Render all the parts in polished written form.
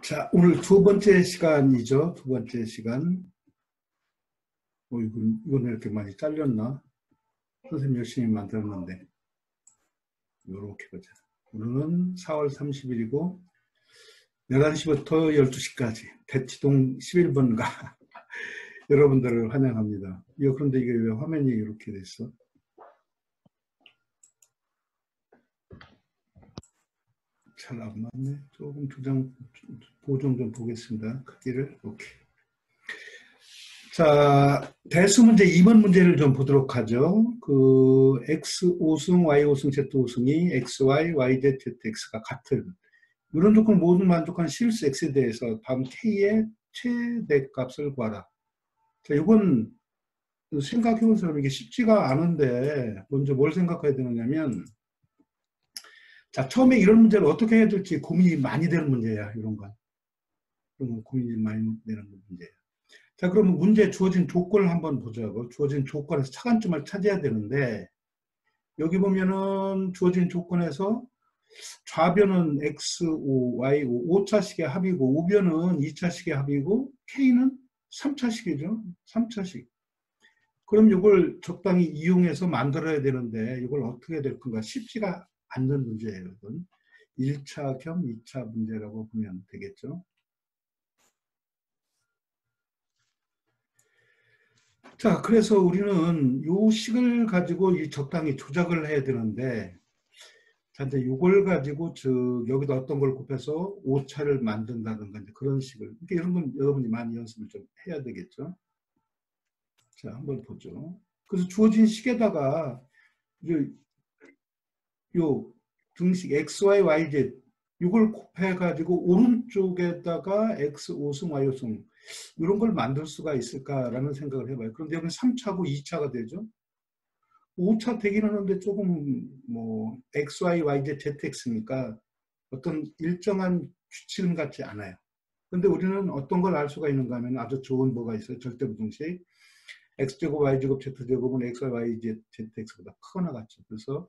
자, 오늘 두 번째 시간이죠. 두 번째 시간. 이건 왜 이렇게 많이 잘렸나? 선생님 열심히 만들었는데. 요렇게 보자. 오늘은 4월 30일이고, 11시부터 12시까지, 대치동 11번가. 여러분들을 환영합니다. 그런데 이게 왜 화면이 이렇게 됐어? 잘 안 맞네. 조금 두 장 보정 좀 보겠습니다. 크기를. 오케이. 자, 대수 문제 2번 문제를 좀 보도록 하죠. 그 X 5승, Y 5승, Z 5승이 XY, YZ, ZX가 같은 이런 조건 모두 만족한 실수 X에 대해서 다음 K의 최대값을 구하라. 자, 이건 생각해보세요. 이게 쉽지가 않은데 먼저 뭘 생각해야 되느냐면, 자, 처음에 이런 문제를 어떻게 해야 될지 고민이 많이 되는 문제야. 이런 건 고민이 많이 되는 문제야. 자, 그러면 문제 주어진 조건을 한번 보자고. 주어진 조건에서 차관점을 찾아야 되는데, 여기 보면은 주어진 조건에서 좌변은 X5, Y5, 5차식의 합이고, 우변은 2차식의 합이고, K는 3차식이죠. 3차식. 그럼 이걸 적당히 이용해서 만들어야 되는데, 이걸 어떻게 해야 될 건가? 쉽지가 않는 문제예요. 이건 1차 겸 2차 문제라고 보면 되겠죠. 자, 그래서 우리는 요 식을 가지고 적당히 조작을 해야 되는데, 자, 이제 이걸 가지고 여기다 어떤 걸 곱해서 오차를 만든다든가 그런 식을. 이런 건 여러분이 많이 연습을 좀 해야 되겠죠. 자, 한번 보죠. 그래서 주어진 식에다가 요 등식 XY, YZ 이걸 곱해가지고 오른쪽에다가 X 5승, Y 5승 이런 걸 만들 수가 있을까라는 생각을 해봐요. 그런데 여기는 3차고 2차가 되죠. 5차 되긴 하는데 조금 뭐 XY, YZ, ZX니까 어떤 일정한 규칙은 같지 않아요. 근데 우리는 어떤 걸 알 수가 있는가 하면 아주 좋은 뭐가 있어요. 절대부등식. X제곱, Y제곱, Z제곱은 XY, YZ, ZX보다 크거나 같죠. 그래서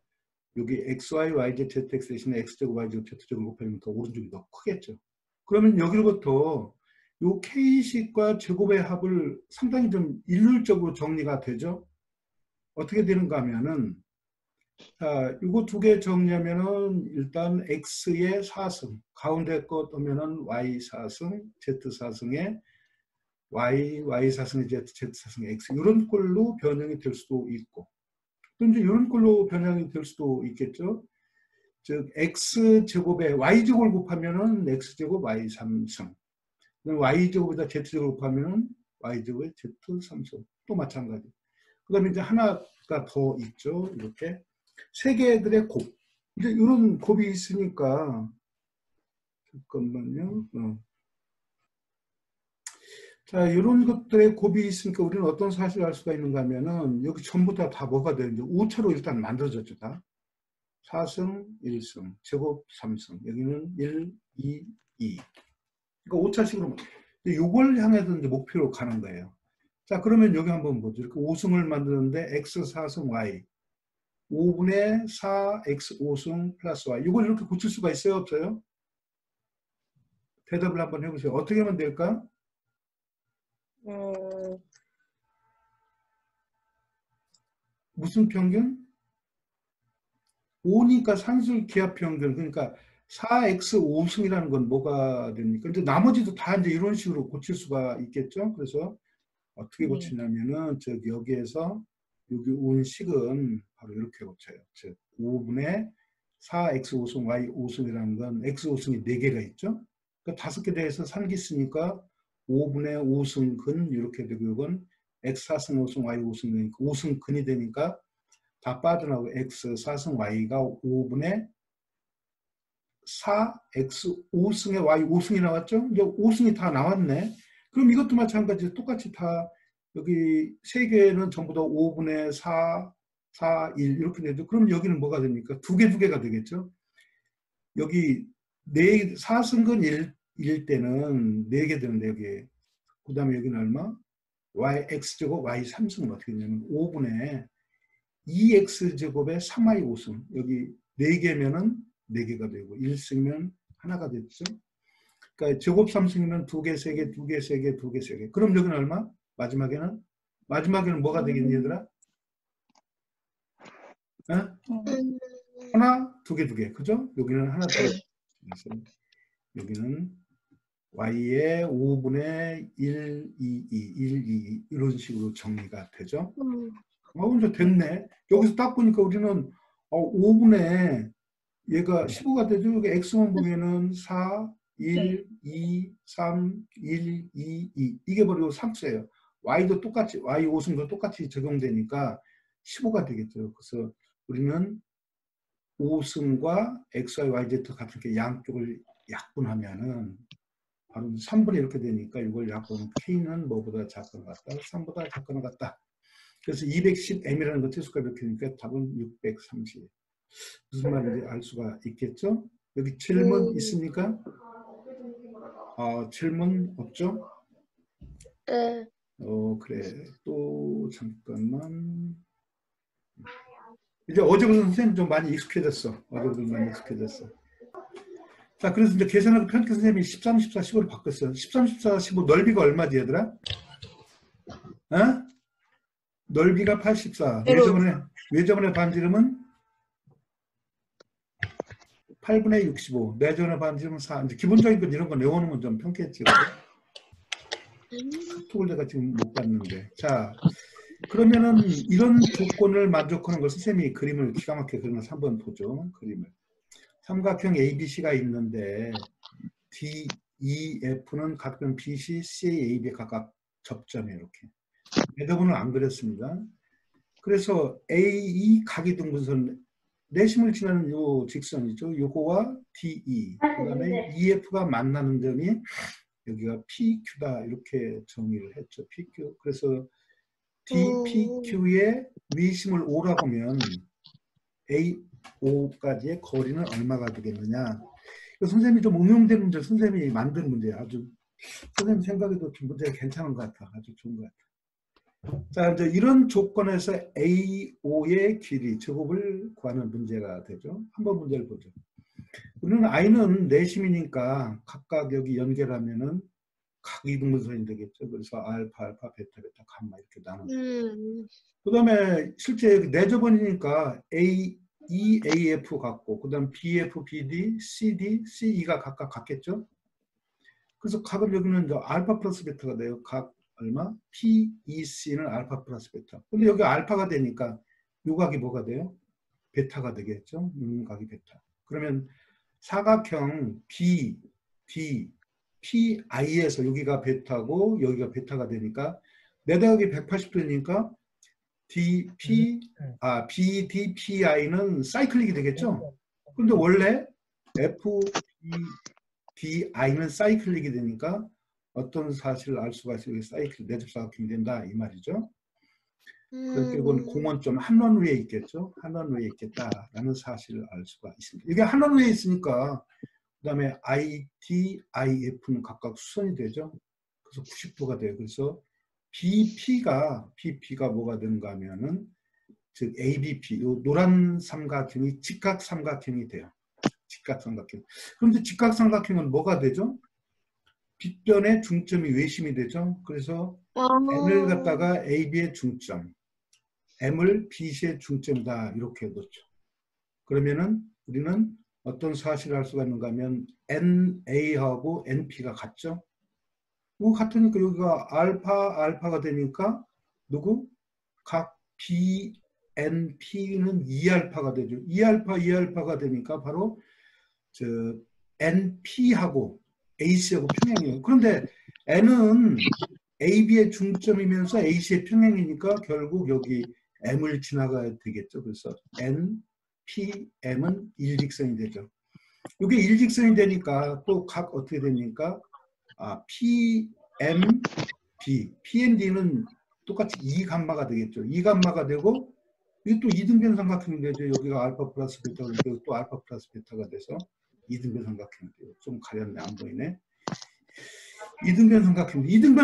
여기 XY, YZ, ZX 대신에 X제곱, Y제곱, Z제곱 곱하면 더 오른쪽이 더 크겠죠. 그러면 여기로부터 요 K식과 제곱의 합을 상당히 좀 일률적으로 정리가 되죠. 어떻게 되는가 하면은, 자, 이거 두 개 정리하면은 일단 X의 4승, 가운데 거 뜨면은 Y 4승, Z 4승에 Y, Y 4승에 Z, Z 4승에 X 이런 꼴로 변형이 될 수도 있고, 또 이제 이런 꼴로 변형이 될 수도 있겠죠. 즉 X 제곱에 Y 제곱을 곱하면은 X 제곱 Y 3승, Y 제곱에다 Z 제곱을 곱하면은 Y 제곱에 Z 3승 또 마찬가지. 그다음에 이제 하나가 더 있죠. 이렇게 세 개들의 곱. 이제 이런 곱이 있으니까 잠깐만요. 자, 이런 것들의 곱이 있으니까 우리는 어떤 사실을 알 수가 있는가 하면은 여기 전부 다 뭐가 되는지 5차로 일단 만들어졌죠. 다. 4승, 1승, 제곱 3승. 여기는 1, 2, 2. 그러니까 5차식으로 이걸 향해서 이제 목표로 가는 거예요. 자, 그러면 여기 한번 보죠. 이렇게 5승을 만드는데 X 4승 Y. 5분의 4X 5승 플러스 Y. 이걸 이렇게 고칠 수가 있어요? 없어요? 대답을 한번 해보세요. 어떻게 하면 될까? 무슨 평균? 5니까 산술 기하 평균. 그러니까 4X 5승이라는 건 뭐가 됩니까? 근데 나머지도 다 이제 이런 식으로 고칠 수가 있겠죠? 그래서 어떻게 고치냐면은, 여기에서 여기 온 식은 바로 이렇게 고쳐요. 즉, 5분의 4X 5승, Y 5승이라는 건 X 5승이 4개가 있죠? 그러니까 5개 대해서 산기 쓰니까 5분의 5승근 이렇게 되고, 이건 X 4승 5승, Y 5승이니까 5승근이 되니까 다 빠져나오고 X 4승 Y가 5분의 4X 5승에 Y 5승이 나왔죠? 이제 5승이 다 나왔네. 그럼 이것도 마찬가지로 똑같이 다 여기 세 개는 전부 다 5분의 4, 4, 1 이렇게 되죠. 그럼 여기는 뭐가 됩니까? 두 개가 되겠죠. 여기 4승근 1일 때는 4개 되는데 여기 그 다음에 여기는 얼마? Y, X제곱 Y 3승은 어떻게 되냐면 5분의 2X제곱에 3Y 5승 여기 4개면은 4개가 되고 1승이면 하나가 됐죠. 그러니까 제곱 삼승이면 2개, 3개, 2개, 3개, 2개, 3개. 그럼 여기는 얼마? 마지막에는 뭐가 되겠니, 얘들아? 어? 하나, 2개, 2개. 그죠? 여기는 하나, 2개. 그래서 여기는 y의 5분의 1, 2, 2, 1, 2 이런 식으로 정리가 되죠. 이제 됐네. 여기서 딱 보니까 우리는 5분의 얘가 15가 되죠. 여기 x만 보면은 4, 1, 2, 3, 1, 2, 2 이게 바로 상수예요. y도 똑같이 y 5승도 똑같이 적용되니까 15가 되겠죠. 그래서 우리는 5승과 xy, yz 같은 게 양쪽을 약분하면은 바로 3분의 이렇게 되니까 이걸 약분하면 k는 뭐보다 작거나 같다. 3보다 작거나 같다. 그래서 210m이라는 거 최소값 이렇게 되니까 답은 630. 무슨 말인지 알 수가 있겠죠? 여기 질문 있습니까? 질문 없죠? 네. 그래. 또 잠깐만. 이제 어제보다 선생님 좀 많이 익숙해졌어. 자, 그래서 이제 계산하고 편집 선생님이 13, 14, 15를 바꿨어요. 13, 14, 15 넓이가 얼마지, 얘들아? 어? 넓이가 84. 외접원의 반지름은 8분의 65. 내전의 반지름은 4. 이제 기본적인 건 이런 거 내오는 건 좀 편했지. 카톡을 내가 지금 못 봤는데. 자, 그러면은 이런 조건을 만족하는 걸 선생님이 그림을 기가 막히게 그려서 한번 보죠. 그림을. 삼각형 ABC가 있는데 DEF는 각변 BC, CA, AB에 각각 접점에 이렇게. 대부분은 안 그렸습니다. 그래서 AE 각이등분선 내심을 지나는 요 직선이죠. 요거와 DE 그 다음에 EF가 만나는 점이 여기가 PQ다 이렇게 정의를 했죠. PQ. 그래서 DPQ의 위심을 O라고 하면 AO까지의 거리는 얼마가 되겠느냐. 선생님이 좀 응용된 문제, 선생님이 만든 문제 아주 선생님 생각에도 좀 문제가 괜찮은 것 같아. 아주 좋은 것 같아. 자, 이제 이런 조건에서 AO의 길이, 제곱을 구하는 문제가 되죠. 한번 문제를 보죠. 우리는 I는 내심이니까 각각 여기 연결하면은 각 이등분선이 되겠죠. 그래서 알파, 알파, 베타, 베타, 감마 이렇게 나눠. 그 다음에 실제 내접원이니까 A, E, AF 같고, 그 다음 BF, BD, CD, CE가 각각 같겠죠. 그래서 각은 여기는 이제 알파 플러스 베타가 돼요. 각 얼마? PEC는 알파 플러스 베타. 근데 여기 알파가 되니까 요 각이 뭐가 돼요? 베타가 되겠죠. 각이 베타. 그러면 사각형 B, D, PI에서 여기가 베타고 여기가 베타가 되니까 내대각이 180도니까 BDPI는 사이클릭이 되겠죠. 근데 원래 FBDI는 사이클릭이 되니까 어떤 사실을 알 수가 있어요. 사이클 내접사각형이 된다 이 말이죠. 그러니까 이건 공원점 한원 위에 있겠죠. 한원 위에 있겠다라는 사실을 알 수가 있습니다. 이게 한원 위에 있으니까 그 다음에 IT, IF는 각각 수선이 되죠. 그래서 90도가 돼요. 그래서 BP가 뭐가 되는가 하면은 즉 ABP, 요 노란 삼각형이 직각삼각형이 돼요. 직각삼각형. 그런데 직각삼각형은 뭐가 되죠? 빗변의 중점이 외심이 되죠. 그래서 N을 갖다가 AB의 중점, M을 BC의 중점이다 이렇게 놓죠. 그러면은 우리는 어떤 사실을 알 수가 있는가 하면 NA하고 NP가 같죠. 이거 같으니까 여기가 알파가 되니까 누구? 각 BNP는 2알파가 되죠. 2알파가 되니까 바로 저 NP하고 AC하고 평행이에요. 그런데 N은 AB의 중점이면서 AC의 평행이니까 결국 여기 M을 지나가야 되겠죠. 그래서 N, P, M은 일직선이 되죠. 이게 일직선이 되니까 또 각 어떻게 되니까 P, M, B, P, N, D는 똑같이 2감마가 되겠죠. 2감마가 되고 이게 또 이등변 삼각형이 되죠. 여기가 알파 플러스 베타 그러니까 또 알파 플러스 베타가 돼서 이등변 삼각형이 돼요. 좀 가렸네. 안 보이네. 이등변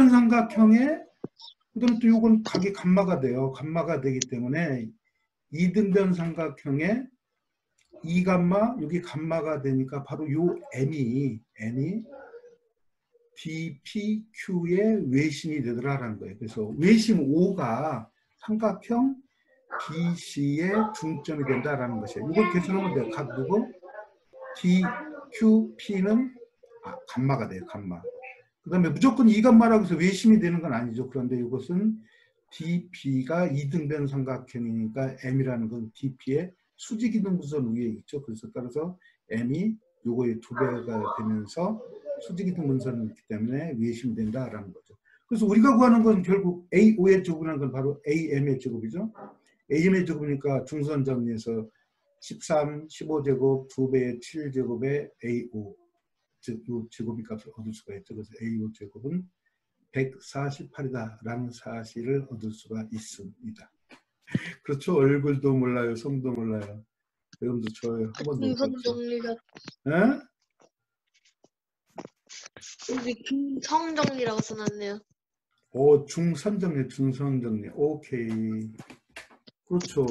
삼각형에 그다음에 또 이건 각이 감마가 돼요. 감마가 되기 때문에 이등변 삼각형에 2감마 여기 감마가 되니까 바로 요 N이 DPQ의 외심이 되더라라는 거예요. 그래서 외심 O가 삼각형 BC의 중점이 된다라는 것이에요. 이걸 계산하면 돼요. 각 누구? DQP는 감마가 돼요. 감마. 그 다음에 무조건 이 감마라고 해서 외심이 되는 건 아니죠. 그런데 이것은 DP가 이등변 삼각형이니까 M이라는 건 DP의 수직이등분선 위에 있죠. 그래서 따라서 M이 요거의 2배가 되면서 수직이등분선이기 때문에 외심이 된다라는 거죠. 그래서 우리가 구하는 건 결국 AO의 제곱이라는 건 바로 AM의 제곱이죠. AM의 제곱이니까 중선 정리해서 13, 15제곱, 2배의 7제곱의 AO 제곱의 값을 얻을 수가 있죠. 그래서 AO 제곱은 148이다라는 사실을 얻을 수가 있습니다. 그렇죠. 얼굴도 몰라요. 성도 몰라요. 여러분도 저요. 한 번도 못 봤죠. 중성정리가 에? 여기 중성정리라고 써놨네요. 오, 중선정리, 중선정리. 오케이. 그렇죠.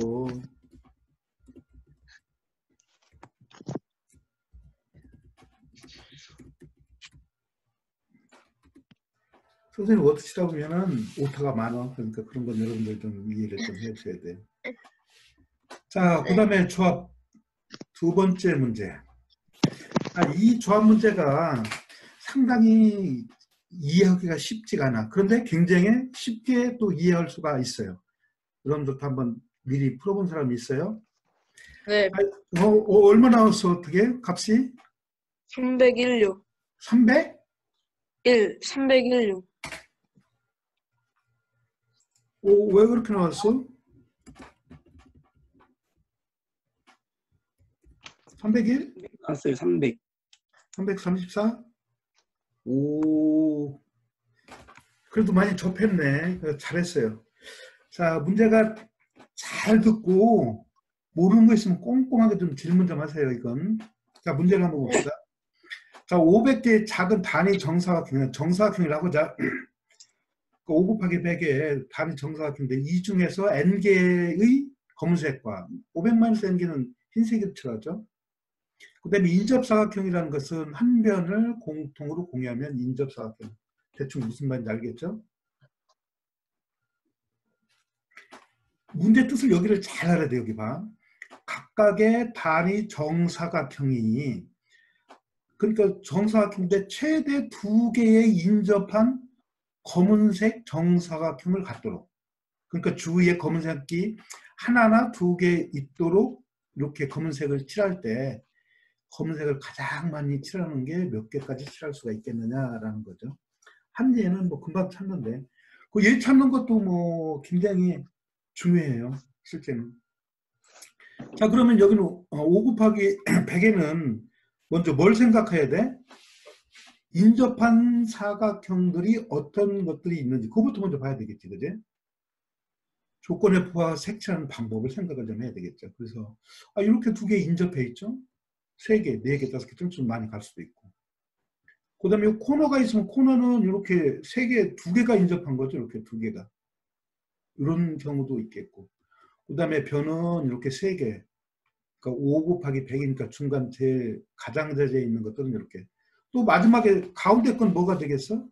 선생님 워드 치다 보면은 오타가 많아. 그러니까 그런 건 여러분들 좀 이해를 좀 해주셔야 돼요. 자, 그 다음에 조합 두 번째 문제. 이 조합 문제가 상당히 이해하기가 쉽지가 않아. 그런데 굉장히 쉽게 또 이해할 수가 있어요. 여러분들도 한번 미리 풀어본 사람이 있어요? 네. 얼마 나왔어? 어떻게? 값이? 316. 300? 316. 왜 그렇게 나왔어? 301? 나왔어요. 300. 334? 오, 그래도 많이 접했네. 잘했어요. 자, 문제가 잘 듣고 모르는 거 있으면 꼼꼼하게 좀 질문 좀 하세요, 이건. 자, 문제를 한번 봅시다. 자, 500개의 작은 단위 정사각형이라고 자, 5 곱하기 100의 단위 정사각형인데 이 중에서 n개의 검은색과 500-n개는 흰색으로 칠하죠. 그 다음에 인접사각형이라는 것은 한 변을 공통으로 공유하면 인접사각형. 대충 무슨 말인지 알겠죠? 문제 뜻을 여기를 잘 알아야 돼. 여기 봐. 각각의 단위 정사각형이 그러니까 정사각형인데 최대 2개의 인접한 검은색 정사각형을 갖도록 그러니까 주위에 검은색이 하나나 2개 있도록 이렇게 검은색을 칠할 때 검은색을 가장 많이 칠하는 게 몇 개까지 칠할 수가 있겠느냐라는 거죠. 한 예는 뭐 금방 찾는데 그 예 찾는 것도 뭐 굉장히 중요해요. 실제는. 자, 그러면 여기는 5 곱하기 100에는 먼저 뭘 생각해야 돼? 인접한 사각형들이 어떤 것들이 있는지 그것부터 먼저 봐야 되겠지. 그지? 조건에 부합 색칠하는 방법을 생각을 좀 해야 되겠죠. 그래서 이렇게 2개 인접해 있죠. 3개, 4개, 5개 좀 많이 갈 수도 있고. 그 다음에 코너가 있으면 코너는 이렇게 3개, 2개가 인접한 거죠. 이렇게 2개가. 이런 경우도 있겠고. 그 다음에 변은 이렇게 3개. 그러니까 5 곱하기 100이니까 중간 제일 가장자리에 있는 것들은 이렇게. 또 마지막에 가운데 건 뭐가 되겠어?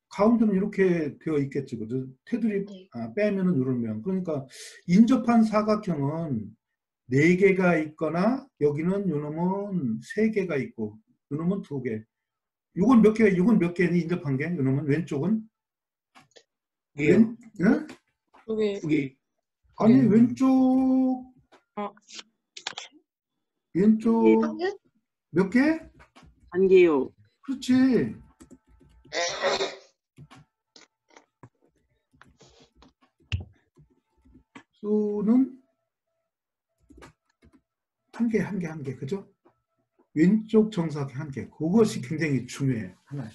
가운데는 이렇게 되어 있겠지. 그죠? 테두리 빼면은 이런 면. 그러니까 인접한 사각형은 4개가 있거나 여기는 요놈은 3개가 있고 요놈은 2개. 이건 몇 개? 이건 몇 개니 인접한 게? 요놈은 왼쪽은? 응? 2개. 아니 왼쪽 왼쪽 몇 개? 1개요. 그렇지. 수는 한 개, 그죠? 왼쪽 정사각형 1개. 그것이 굉장히 중요해. 하나.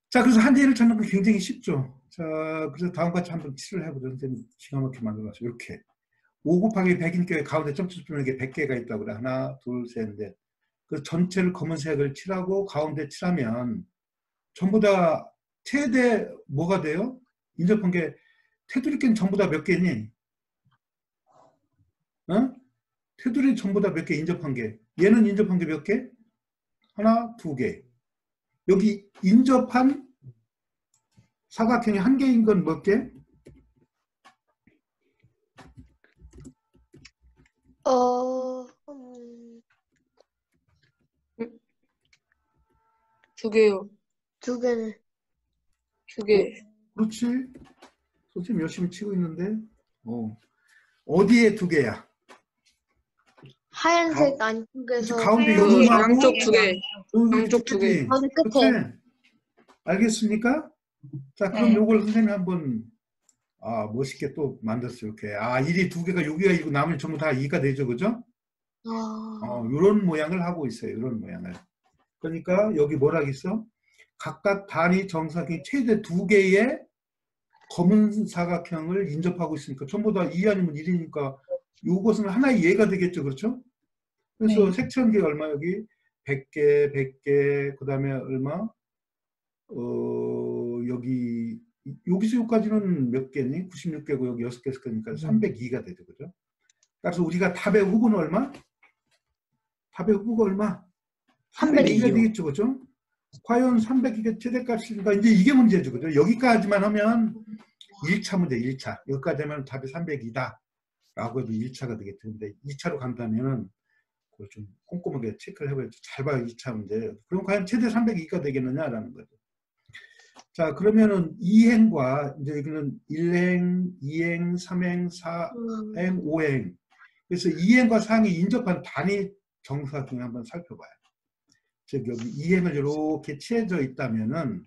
자, 그래서 한 개를 찾는 건 굉장히 쉽죠. 자, 그래서 다음과 같이 한번 칠을 해보죠. 선생님 기가 막히게 만들어놨어요. 이렇게. 5 곱하기 100이니까 가운데 점점점에 100개가 있다고 그래. 하나, 둘, 셋, 넷. 그 전체를 검은색을 칠하고 가운데 칠하면 전부 다 최대 뭐가 돼요? 인접한 게 테두리끼는 전부 다 몇 개니? 테두리 전부 다 몇 개 인접한 게. 얘는 인접한 게 몇 개? 하나, 2개. 여기 인접한 사각형이 한 개인 건 몇 개? 두 개요. 두 개네. 두 개. 그렇지. 선생님 열심히 치고 있는데. 어디에 두 개야? 하얀색 안쪽에서 가운데 그 요놈하고 양쪽 두 개. 여기 양쪽 두 개. 거기 끝에. 그치? 알겠습니까? 자, 그럼 요걸 선생님이 한번 멋있게 또 만들었어요. 이렇게. 1이 두 개가 여기가 1이고 나머지 전부 다 2가 되죠. 그죠? 이런 모양을 하고 있어요. 이런 모양을. 그러니까 여기 뭐라 했어? 각각 단위 정사각형이 최대 두 개의 검은 사각형을 인접하고 있으니까 전부 다 2 아니면 1이니까 이것은 하나의 예가 되겠죠. 그렇죠? 그래서 색천계 얼마 여기 100개, 100개, 그 다음에 얼마? 여기서 여기까지는 몇 개니? 96개고 여기 6개 있을 거니까 302가 되죠. 그죠? 그래서 우리가 답의 후보는 얼마? 답의 후보가 얼마? 302가 되겠죠. 그죠? 과연 302가 최대값인가? 이제 이게 문제죠. 그죠? 여기까지만 하면 1차 문제, 1차. 여기까지 하면 답이 302다. 라고 해도 1차가 되겠죠. 근데 2차로 간다면은 그걸 좀 꼼꼼하게 체크를 해봐야죠. 잘 봐요. 2차 문제. 그럼 과연 최대 302가 되겠느냐라는 거죠. 자, 그러면은 2행과 이제 여기는 1행, 2행, 3행, 4행, 5행. 그래서 2행과 4행이 인접한 단위 정사각형을 한번 살펴봐요. 즉 여기 2행을 이렇게 치해져 있다면은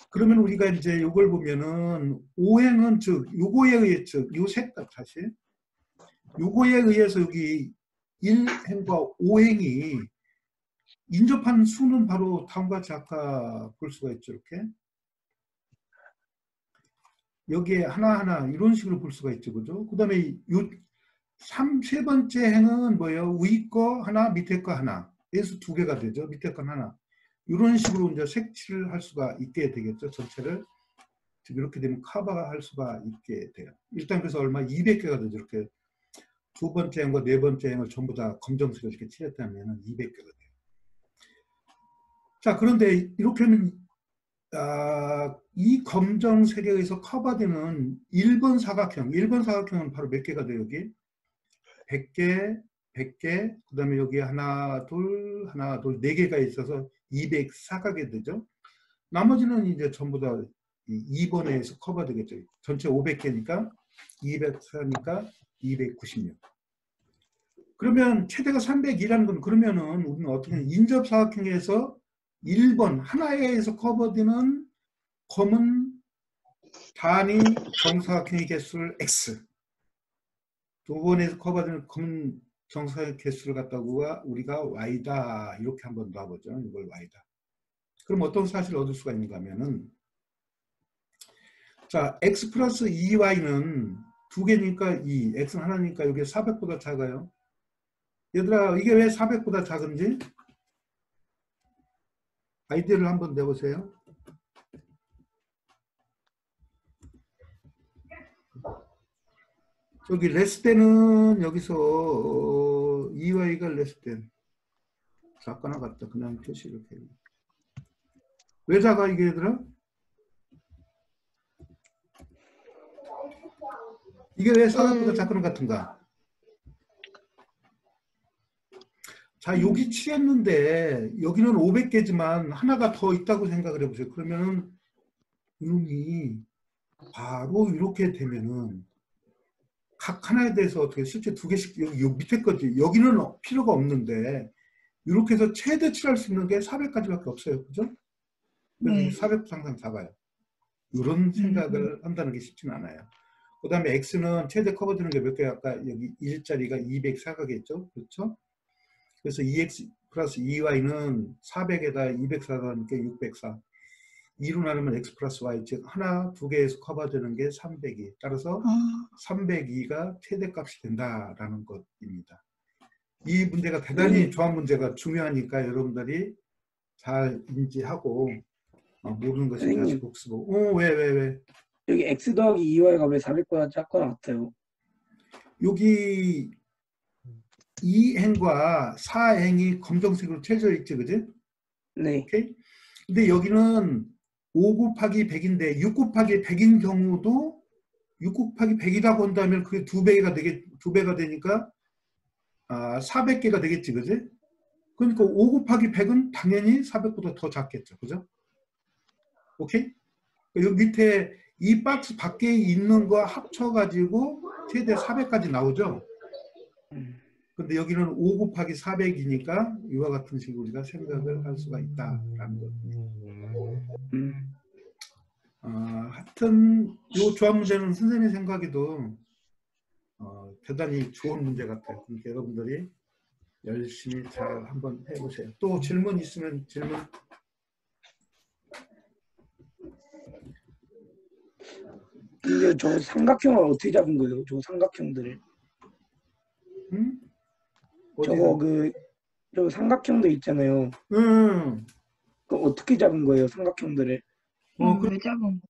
그러면 우리가 이제 이걸 보면은 5행은 즉 요거에 의해 요 색깔 다시 요거에 의해서 여기 1행과 5행이 인접한 수는 바로 다음과 같이 아까 볼 수가 있죠. 이렇게 여기에 하나하나 이런 식으로 볼 수가 있죠. 그죠? 그 다음에 세 번째 행은 뭐예요? 위 거 하나, 밑에 거 하나. 그래서 두 개가 되죠. 밑에 건 하나. 이런 식으로 이제 색칠을 할 수가 있게 되겠죠. 전체를. 이렇게 되면 커버할 수가 있게 돼요. 일단 그래서 얼마? 200개가 되죠. 이렇게 두 번째 행과 네 번째 행을 전부 다 검정색으로 이렇게 칠했다면 200개가 돼요. 자, 그런데 이렇게 하면 이 검정색에 의해서 커버되는 1번 사각형은 바로 몇 개가 돼요? 여기 100개, 100개, 그 다음에 여기 하나, 둘, 4개가 있어서 204가게 되죠. 나머지는 이제 전부 다 2번에 의해서 커버되겠죠. 전체 500개니까 204니까 296. 그러면 최대가 302라는 건 그러면은 우리는 어떻게 인접사각형에서 1번 하나에 의해서 커버되는 검은 단위 정사각형의 개수를 X, 두 번에서 커버되는 검은 정사각형 개수를 갖다가 우리가 Y다 이렇게 한번 놔보죠. 이걸 Y다. 그럼 어떤 사실을 얻을 수가 있는가 하면은 자, X 플러스 2Y는 두 개니까 2, X는 하나니까 여기 400보다 작아요. 얘들아 이게 왜 400보다 작은지 아이디어를 한번 내보세요. 여기 레스대는 여기서 2Y가 레스대 작거나 같다. 그냥 표시 이렇게. 왜 작아 이게 얘들아? 이게 왜 400보다 작거나 같은가? 자, 여기 칠했는데 여기는 500개지만 하나가 더 있다고 생각을 해보세요. 그러면은 이놈이 바로 이렇게 되면은 각 하나에 대해서 어떻게 실제 두 개씩 여기 밑에 거지 여기는 필요가 없는데 이렇게 해서 최대 칠할 수 있는 게 400까지밖에 없어요. 그죠? 그래서 400 항상 작아요. 이런 생각을 한다는 게 쉽지는 않아요. 그 다음에 X는 최대 커버되는 게 몇 개 아까 여기 1자리가 204가겠죠? 그렇죠? 그래서 2X 플러스 2Y는 400에다 204가니까 604. 2로 나누면 X 플러스 Y, 즉 하나, 두 개에서 커버되는 게 302. 따라서 302가 최대값이 된다라는 것입니다. 이 문제가 대단히 조합 문제가 중요하니까 여러분들이 잘 인지하고 모르는 것이 다시 복습하고. 왜? 여기 X 더하기 2Y가 왜 400보다 작거나 같아요? 여기 2행과 4행이 검정색으로 채져 있지, 그지? 네. 오케이? 근데 여기는 5 곱하기 100인데 6 곱하기 100인 경우도 6 곱하기 100이라고 한다면 그게 2배가 되니까 400개가 되겠지, 그지? 그러니까 5 곱하기 100은 당연히 400보다 더 작겠죠, 그죠? 오케이? 여기 밑에 이 박스 밖에 있는 거 합쳐가지고 최대 400까지 나오죠? 근데 여기는 5 곱하기 400이니까 이와 같은 식으로 우리가 생각을 할 수가 있다라는 겁니다. 하여튼 이 조합 문제는 선생님 생각에도 대단히 좋은 문제 같아요. 그러니까 여러분들이 열심히 잘 한번 해보세요. 또 질문 있으면 질문. 근데 저 삼각형을 어떻게 잡은 거예요? 저 삼각형들을. 저거 저 삼각형도 있잖아요. 그 어떻게 잡은 거예요? 삼각형들을. 왜 잡은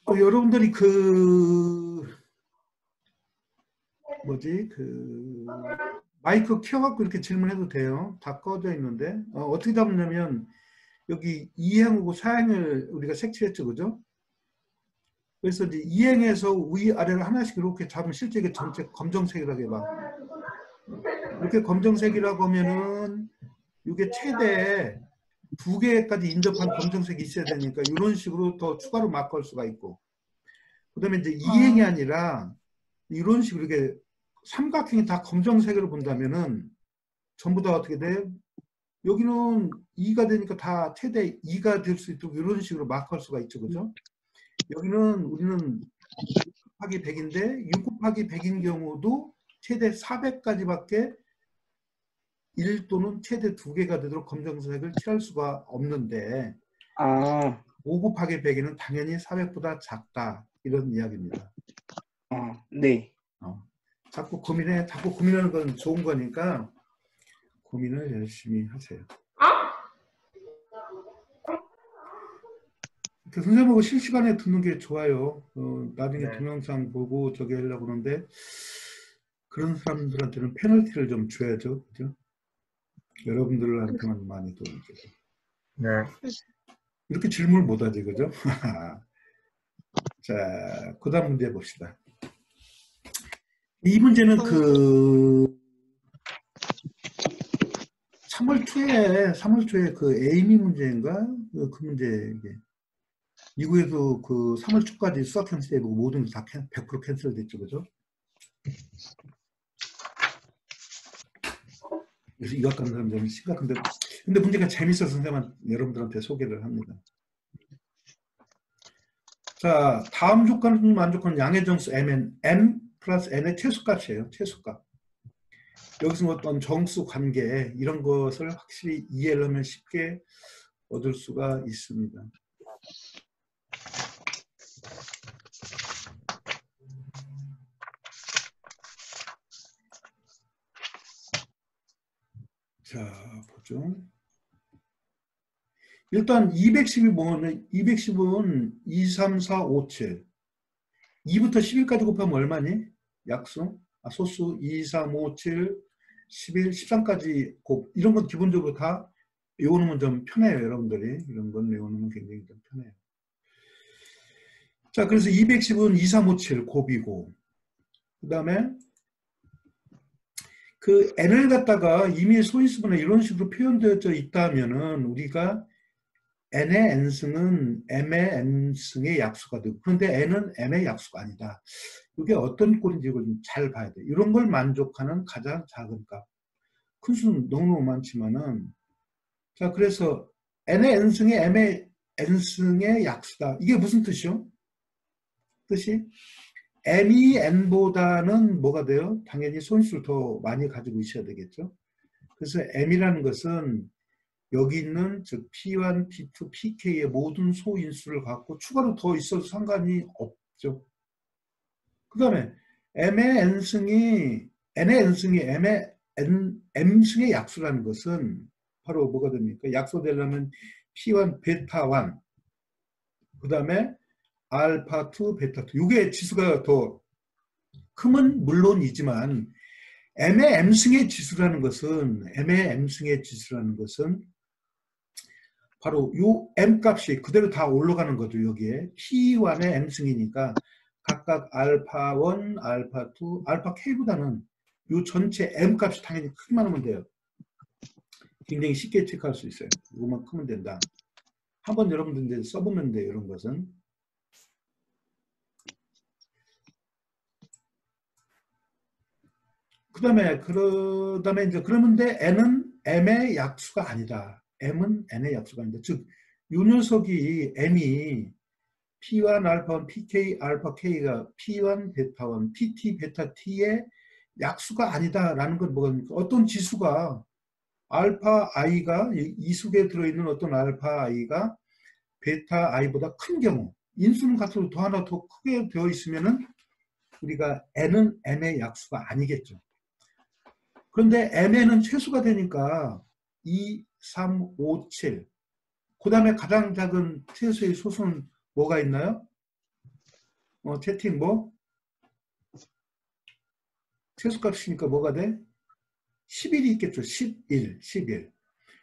거? 여러분들이 마이크 켜갖고 이렇게 질문해도 돼요. 다 꺼져 있는데 어떻게 잡냐면 여기 2행하고 4행을 우리가 색칠했죠, 그죠? 그래서 이제 2행에서 위아래를 하나씩 이렇게 잡으면 실제 이게 전체 검정색이라고 해봐. 이렇게 검정색이라고 하면은 이게 최대 2개까지 인접한 검정색이 있어야 되니까 이런 식으로 더 추가로 마크할 수가 있고, 그 다음에 이제 2행이 아니라 이런 식으로 이렇게 삼각형이 다 검정색으로 본다면은 전부 다 어떻게 돼? 여기는 2가 되니까 다 최대 2가 될 수 있도록 이런 식으로 마크할 수가 있죠, 그죠? 여기는 우리는 6 곱하기 100인데 6 곱하기 100인 경우도 최대 400까지밖에 1 또는 최대 2개가 되도록 검정색을 칠할 수가 없는데 5 곱하기 100에는 당연히 400보다 작다, 이런 이야기입니다. 네. 자꾸 고민하는 건 좋은 거니까 고민을 열심히 하세요. 선생님하고 실시간에 듣는 게 좋아요. 나중에 동영상 보고 저기 하려고 그러는데 그런 사람들한테는 페널티를 좀 줘야죠, 그죠? 여러분들한테만 많이 도움이 되죠. 네. 이렇게 질문을 못하지, 그죠? 자, 그 다음 문제 봅시다. 이 문제는 3월 초에 그 에이미 문제인가? 그 문제, 이게. 미국에도 그 3월 초까지 수학 캔슬 해보고 모든 게 다 100% 캔슬 됐죠, 그죠? 그래서 이학 가는 사람들은 심각한데, 근데 문제가 재밌어서 선생님은 여러분들한테 소개를 합니다. 자, 다음 조건을 만족하는 양의 정수 mn, m 플러스 n의 최소값이에요. 최소값. 여기서 어떤 정수 관계 이런 것을 확실히 이해를 하면 쉽게 얻을 수가 있습니다. 자, 보죠. 일단 210은 2, 3, 4, 5, 7. 2부터 11까지 곱하면 얼마니? 약수? 소수 2, 3, 5, 7, 11, 13까지 이런 건 기본적으로 다 외우는 좀 편해요, 여러분들이. 이런 건 외우는 굉장히 좀 편해요. 자, 그래서 210은 2, 3, 5, 7 곱이고, 그 다음에 그 n을 갖다가 이미 소인수분해 이런 식으로 표현되어 있다면은 우리가 n의 n승은 m의 n승의 약수가 되고, 그런데 n은 m의 약수가 아니다. 이게 어떤 꼴인지 이걸 좀 잘 봐야 돼. 이런 걸 만족하는 가장 작은 값. 큰 수는 너무너무 많지만은, 자, 그래서 n의 n승의 m의 n승의 약수다. 이게 무슨 뜻이요? 뜻이 m이 n보다는 뭐가 돼요? 당연히 소인수를 더 많이 가지고 있어야 되겠죠. 그래서 m이라는 것은 여기 있는 즉 P1, P2, PK의 모든 소인수를 갖고 추가로 더 있어도 상관이 없죠. 그 다음에 m의 n승이 m의 m승의 약수라는 것은 바로 뭐가 됩니까? 약소되려면 P1, 베타 1, 그 다음에 알파 2, 베타 2. 이게 지수가 더 크면 물론이지만 m의 m승의 지수라는 것은 바로 요 m 값이 그대로 다 올라가는 거죠. 여기에 P1의 m승이니까 각각 알파1, 알파2, 알파 k보다는 요 전체 m 값이 당연히 크기만 하면 돼요. 굉장히 쉽게 체크할 수 있어요. 이것만 크면 된다. 한번 여러분들 이제 써보면 돼요. 이런 것은. 그다음에 이제 그러는데 n은 m의 약수가 아니다. m은 n의 약수가 아니다. 즉, 이 녀석이 m이 p1 알파1 pk 알파 k가 p1 베타1 pt 베타 t의 약수가 아니다라는 건 뭐입니까? 어떤 지수가 알파 i가 이 속에 들어있는 어떤 알파 i가 베타 i보다 큰 경우 인수는 같아도 더 하나 더 크게 되어 있으면은 우리가 n은 m의 약수가 아니겠죠. 그런데 m에는 최소가 되니까 2, 3, 5, 7. 그 다음에 가장 작은 최소의 소수는 뭐가 있나요? 채팅 뭐? 최소값이니까 뭐가 돼? 11이 있겠죠. 11.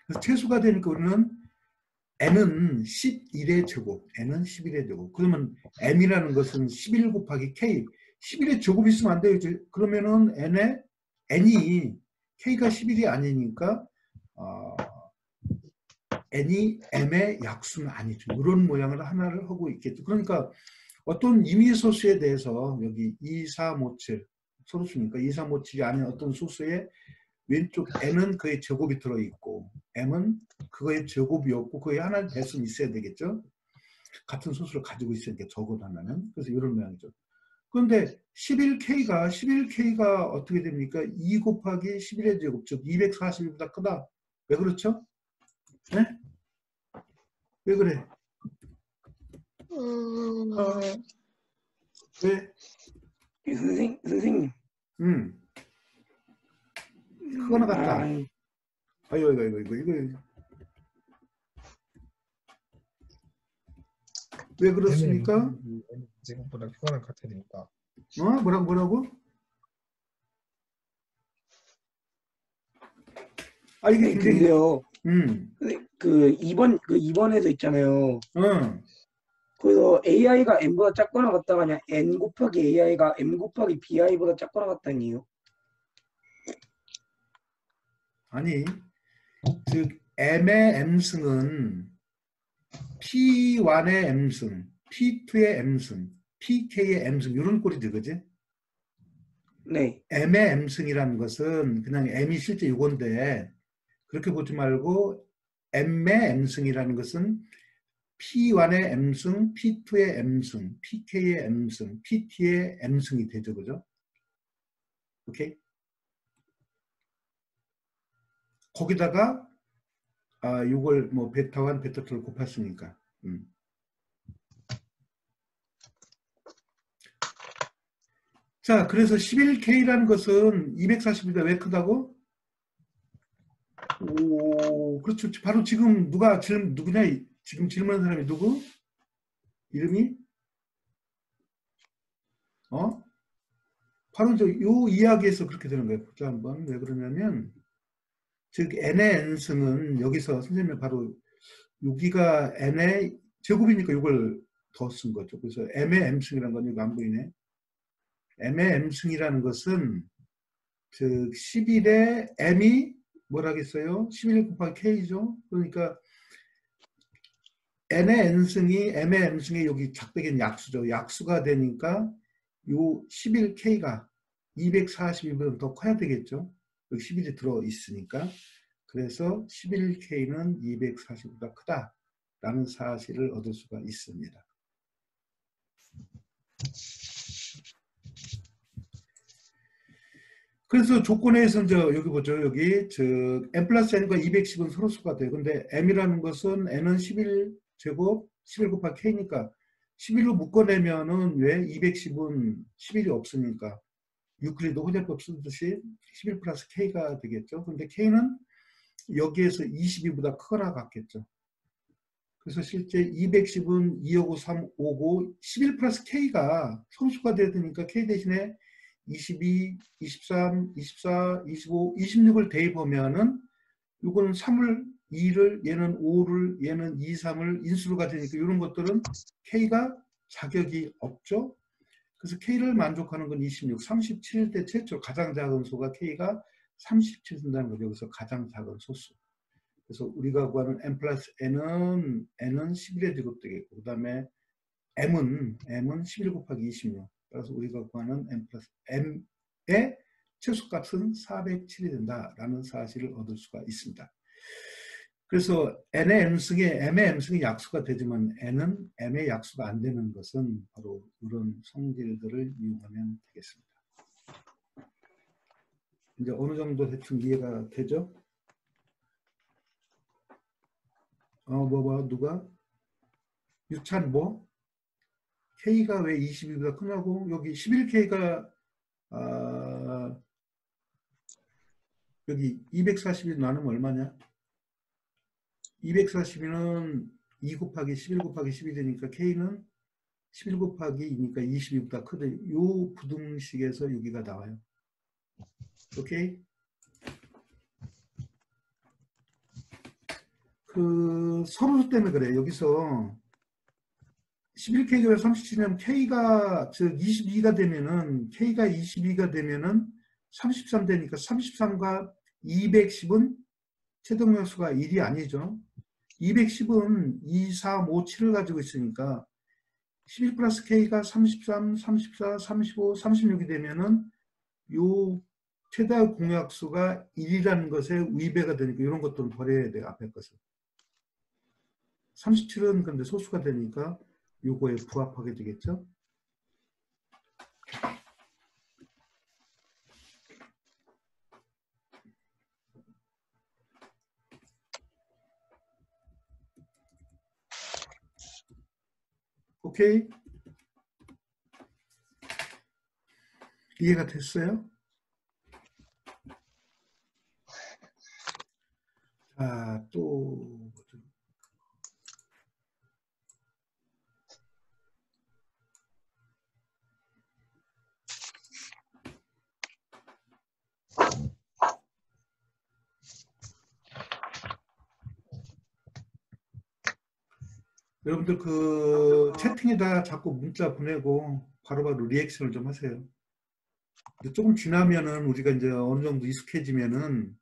그래서 최소가 되니까 우리는 n은 11의 제곱, n은 11의 제곱. 그러면 m이라는 것은 11 곱하기 k. 11의 제곱이 있으면 안 돼요. 그러면은 n이 k가 11이 아니니까 n이 m의 약수는 아니죠. 이런 모양을 하나를 하고 있겠죠. 그러니까 어떤 임의 소수에 대해서 여기 2, 3, 5, 7 소수니까 2, 3, 5, 7이 아닌 어떤 소수에 왼쪽 n은 그의 제곱이 들어있고 m은 그거의 제곱이 없고 그의 하나의 배수는 있어야 되겠죠. 같은 소수를 가지고 있으니까 적어도 하나는. 그래서 이런 모양이죠. 그런데 11K가 어떻게 됩니까? 2 곱하기 11의 제곱, 즉 240보다 크다. 왜 그렇죠? 네? 왜 그래? 왜? 선생님. 크거나 같다. 이거. 왜 그렇습니까? 제곱보다 크거나 같아야 되니까. 뭐라고? 이게 굉장히. 근데요. 그 2번에서 있잖아요. 그래서 AI가 M보다 작거나 같다가 아니라 N 곱하기 AI가 M 곱하기 BI보다 작거나 같다니요? 아니, 즉 M의 M승은 P1의 M승, P2의 M승, PK의 M승 이런 꼴이지, 그지? 네. M의 M승이라는 것은 그냥 M이 실제 이건데 그렇게 보지 말고 M의 M승이라는 것은 P1의 M승, P2의 M승, PK의 M승, PT의 M승이 되죠. 그죠? 오케이? 거기다가 이걸 뭐 베타1, 베타2를 곱했으니까. 자, 그래서 11K라는 것은 240보다 왜 크다고? 오, 그렇죠. 바로 지금 누구냐? 지금 질문한 사람이 누구? 이름이? 바로 요 이야기에서 그렇게 되는 거예요. 보자 한번. 왜 그러냐면, 즉 n의 n승은 여기서 선생님이 바로 여기가 n의 제곱이니까 이걸 더 쓴 거죠. 그래서 m의 m승이라는 건 이거 안 보이네. m의 m승이라는 것은 즉 11의 m이 뭐라겠어요? 11 곱하기 k죠. 그러니까 n의 n승이 m의 m승이 여기 작백인 약수죠. 약수가 되니까 요 11k가 242보다 더 커야 되겠죠. 여기 11이 들어 있으니까. 그래서 11K는 240보다 크다라는 사실을 얻을 수가 있습니다. 그래서 조건에서 이제 여기 보죠. 여기 즉 m 플러스 n과 210은 서로수가 돼요. 근데 m이라는 것은 n은 11제곱 11 곱하기 k니까 11로 묶어내면은 왜 210은 11이 없으니까 유클리드 호재법 쓰듯이 11 플러스 k가 되겠죠. 근데 k는 여기에서 22보다 크거나 같겠죠. 그래서 실제 210은 2하고 3, 5고 11 플러스 k가 성수가 돼야 되니까 k 대신에 22, 23, 24, 25, 26을 대입하면은 이거는 3을 2를 얘는 5를 얘는 2, 3을 인수로 가지니까 이런 것들은 K가 자격이 없죠. 그래서 K를 만족하는 건 26, 37일 때 최초 가장 작은 수가 K가 37 된다는 거죠. 여기서 가장 작은 소수. 그래서 우리가 구하는 n 플러스 n은 11의 제곱 되겠고, 그 다음에 m은 11 곱하기 26. 그래서 우리가 구하는 n 플러스 m의 최소값은 407이 된다라는 사실을 얻을 수가 있습니다. 그래서 n의 m승이 m의 m승이 약수가 되지만 n은 m의 약수가 안 되는 것은 바로 이런 성질들을 이용하면 되겠습니다. 이제 어느 정도 대충 이해가 되죠? 누가? 유찬 뭐? K가 왜 22보다 크냐고? 여기 11K가 여기 240이 나누면 얼마냐? 240은 2 곱하기 11 곱하기 12 되니까 K는 11 곱하기 2니까 22보다 크다. 요 부등식에서 여기가 나와요. 오케이? 그 서로 때문에 그래. 여기서 11K가 37이면 K가 즉 22가 되면은 K가 22가 되면은 33 되니까 33과 210은 최종 약수가 1이 아니죠. 210은 2, 3, 5, 7을 가지고 있으니까 11 플러스 K가 33, 34, 35, 36이 되면은 요 최다 공약수가 1이라는 것에 위배가 되니까 이런 것들은 버려야 돼요. 앞에 것을. 37은 근데 소수가 되니까 요거에 부합하게 되겠죠. 오케이? 이해가 됐어요? 자, 또 여러분들 그 채팅에다 자꾸 문자 보내고 바로바로 리액션을 좀 하세요. 조금 지나면은 우리가 이제 어느 정도 익숙해지면은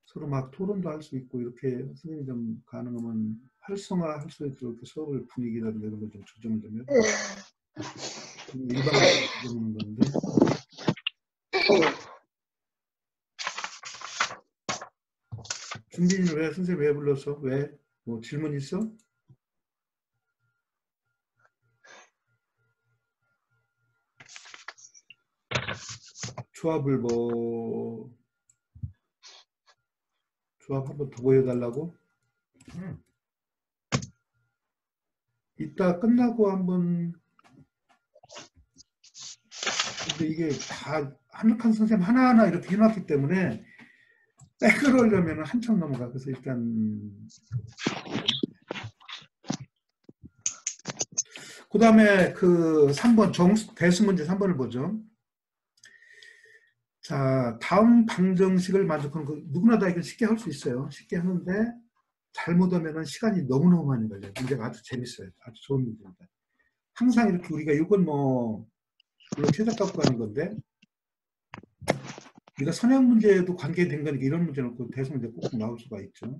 서로 막 토론도 할 수 있고 이렇게 선생님이 좀 가능하면 활성화할 수 있도록 이렇게 수업을 분위기라든가 이런 걸 좀 조정을 좀 해요. 일반적으로 보는 건데. 준빈이는 왜 선생님 왜 불렀어? 왜? 뭐 질문 있어? 조합을 뭐 조합 한번 더 보여달라고? 이따 끝나고 한번. 근데 이게 다 한욱한 선생님 하나하나 이렇게 해놨기 때문에 백을 하려면 한참 넘어가. 그래서 일단 그 다음에 그 3번 대수 문제 3번을 보죠. 자, 다음 방정식을 만족하는 거 누구나 다 이걸 쉽게 할 수 있어요. 쉽게 하는데 잘못하면 시간이 너무너무 많이 걸려요. 문제가 아주 재밌어요. 아주 좋은 문제입니다. 항상 이렇게 우리가 이건 뭐 물론 최저값 하는 건데 우리가 선행 문제에도 관계된 거니까 이런 문제는 그 대수 문제 꼭 나올 수가 있죠.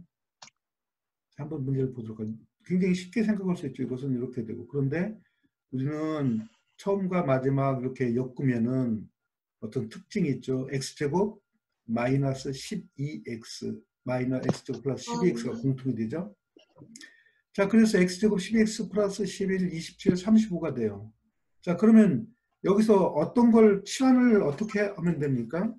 한번 문제를 보도록 하죠. 굉장히 쉽게 생각할 수 있죠. 이것은 이렇게 되고. 그런데 우리는 처음과 마지막 이렇게 엮으면은 어떤 특징이 있죠. x제곱 마이너스 12x 마이너스 x제곱 플러스 12x가 공통이 되죠. 자, 그래서 x제곱 12x 플러스 11, 27, 35가 돼요. 자, 그러면 여기서 어떤 걸 치환을 어떻게 하면 됩니까?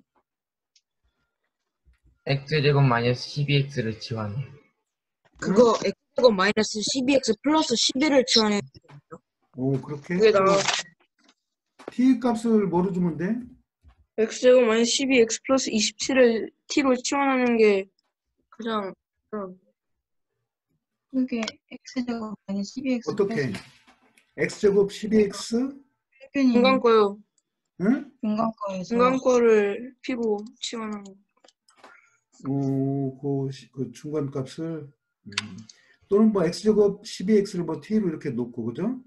x제곱 마이너스 12x를 치환해. 그거 x제곱 마이너스 12x 플러스 11을 치환해. 오, 그렇게? 그게 나와. t 값을 뭐로 주면 돼? x제곱 마이너스 12x 플러스 27을 t로 치환하는 게 가장 이게 x제곱 마이너스 12x 어떻게? x제곱 12x? 중간 거요. 응? 중간 거에서 중간 거를 p로 치환하는 거. 그 중간값을 또는 뭐 x제곱 12x를 뭐 t로 이렇게 놓고 그죠?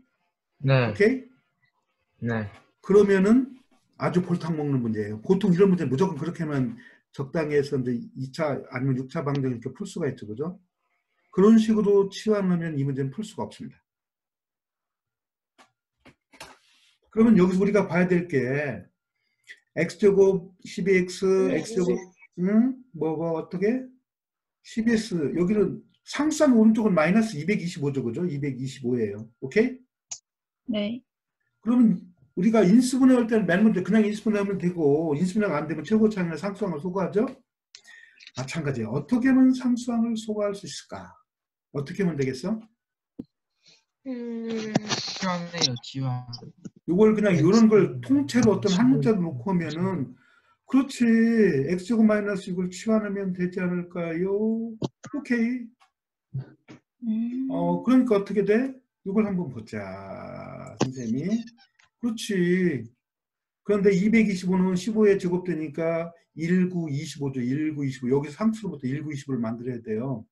네. 오케이? 네. 그러면은 아주 볼탕 먹는 문제예요. 보통 이런 문제 무조건 그렇게만 적당히 해서 이제 2차 아니면 6차 방정 이렇게 풀 수가 있죠. 그죠? 그런 식으로 치환하면 이 문제는 풀 수가 없습니다. 그러면 여기서 우리가 봐야 될 게 x제곱 12x x제곱 뭐가 어떻게 12x 여기는 상수함 오른쪽은 마이너스 225죠. 그죠? 225예요. 오케이? 네. 그러면 우리가 인수분해 할 때는 맨 먼저 그냥 인수분해하면 되고 인수분해가 안 되면 최고차항이나 상수항을 소거하죠. 마찬가지예요. 어떻게 하면 상수항을 소거할 수 있을까? 어떻게 하면 되겠어? 치환해요, 치환. 이걸 그냥 이런 걸 통째로 어떤 한 문자로 놓고 하면은 그렇지. x제곱 마이너스 6을 치환하면 되지 않을까요? 오케이. 그러니까 어떻게 돼? 이걸 한번 보자. 선생님이. 그렇지. 그런데 225는 15에 제곱되니까 19, 25죠. 19, 25. 여기서 상수로부터 19, 25를 만들어야 돼요.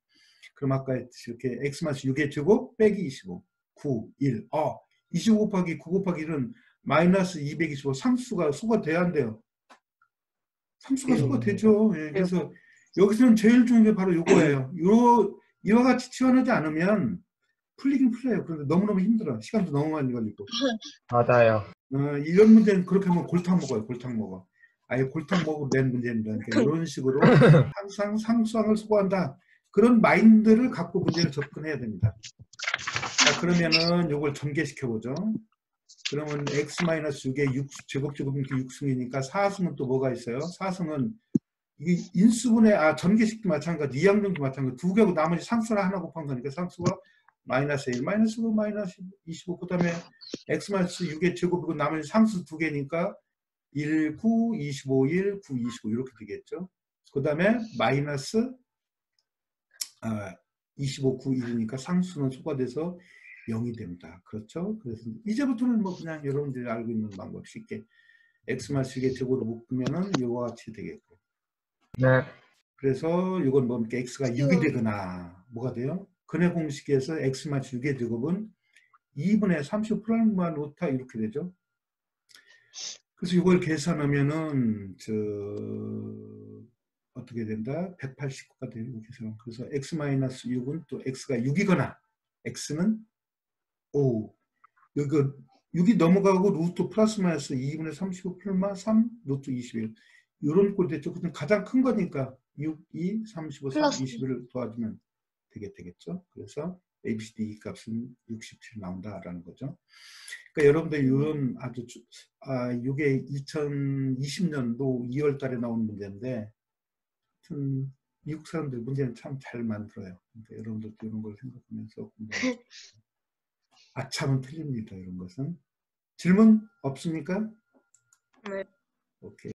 그럼 아까 했듯이 이렇게 x-6의 제곱 빼기 25. 9, 1. 25 곱하기 9 곱하기 1은 마이너스 225. 상수가 소거돼야 한대요. 상수가 소거되죠. 예, 그래서 여기서는 제일 중요한 게 바로 이거예요. 이와 같이 치환하지 않으면 풀리긴 풀려요. 그런데 너무너무 힘들어. 시간도 너무 많이 걸리고. 맞아요. 이런 문제는 그렇게 하면 골탕 먹어요. 골탕 먹어. 아예 골탕 먹으로 낸 문제입니다. 그러니까 이런 식으로 항상 상수항을 소거한다. 그런 마인드를 갖고 문제를 접근해야 됩니다. 자, 그러면은 이걸 전개시켜보죠. 그러면 x-6의 6, 제곱제곱이니까 6승이니까 4승은 또 뭐가 있어요? 4승은 이게 인수분해, 전개식도 마찬가지, 이항정도 마찬가지, 두 개고 나머지 상수를 하나 곱한 거니까 상수가 마이너스 1, 마이너스 9, 마이너스 25, 그 다음에 x-6의 제곱이고 나머지 상수 두 개니까 1, 9, 25, 1, 9, 25 이렇게 되겠죠. 그 다음에 마이너스 25, 9, 1이니까 상수는 소거돼서 0이 됩니다. 그렇죠? 그래서 이제부터는 뭐 그냥 여러분들이 알고 있는 방법 쉽게 x-6의 제곱으로 묶으면은 이와 같이 되겠고. 네. 그래서 이건 뭡니까? x가 6이 되거나 뭐가 돼요? 근해 공식에서 x-6의 제곱은 2분의 30 플러스 루타 이렇게 되죠. 그래서 이걸 계산하면은 어떻게 된다? 189가 되는 계산. 그래서 x-6은 또 x가 6이거나 x는 여기 6이 넘어가고 루트 플러스 마이너스 2분의 35 플러스 3 루트 21 이런 꼴이 됐죠. 근데 가장 큰 거니까 6, 2, 35, 3, 21을 도와주면 되겠죠. 그래서 ABCD 값은 67 나온다라는 거죠. 그러니까 여러분들 이런 아주 이게 2020년도 2월 달에 나온 문제인데 하여튼 미국 사람들 문제는 참 잘 만들어요. 그러니까 여러분들도 이런 걸 생각하면서 공부하세요. 아참은 틀립니다. 이런 것은. 질문 없습니까? 네. 오케이.